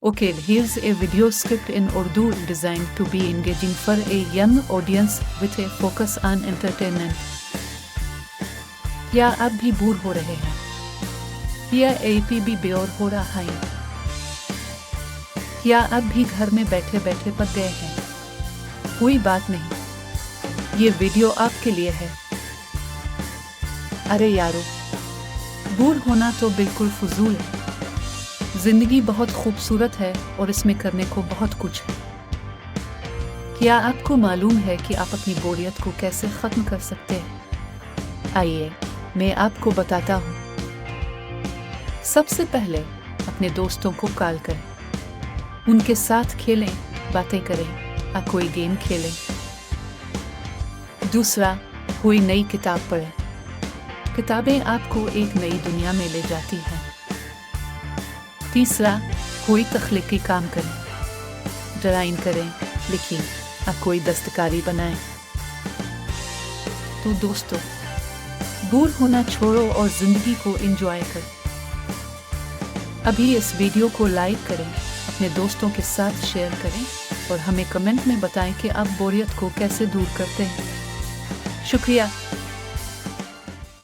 Okay, here's a video script in Urdu designed to be engaging for a young audience with a focus on entertainment. क्या आप भी bore हो रहे हैं? क्या आप भी बोर हो रहा है? क्या आप भी घर में बैठे बैठे पक गए हैं? कोई बात नहीं, ये वीडियो आपके लिए है। अरे यारो, बोर होना तो बिल्कुल फजूल है। जिंदगी बहुत खूबसूरत है और इसमें करने को बहुत कुछ है। क्या आपको मालूम है कि आप अपनी बोरियत को कैसे खत्म कर सकते हैं? आइए, मैं आपको बताता हूँ। सबसे पहले अपने दोस्तों को कॉल करें, उनके साथ खेलें, बातें करें, कोई गेम खेलें। दूसरा, कोई नई किताब पढ़ें। किताबें आपको एक नई दुनिया में ले जाती हैं। तीसरा, कोई तख्लीकी काम करें, ड्राइंग करें, लिखें, कोई दस्तकारी बनाएं। तो दोस्तों, बोर होना छोड़ो और जिंदगी को एंजॉय करो। अभी इस वीडियो को लाइक करें, अपने दोस्तों के साथ शेयर करें और हमें कमेंट में बताएं कि आप बोरियत को कैसे दूर करते हैं। शुक्रिया।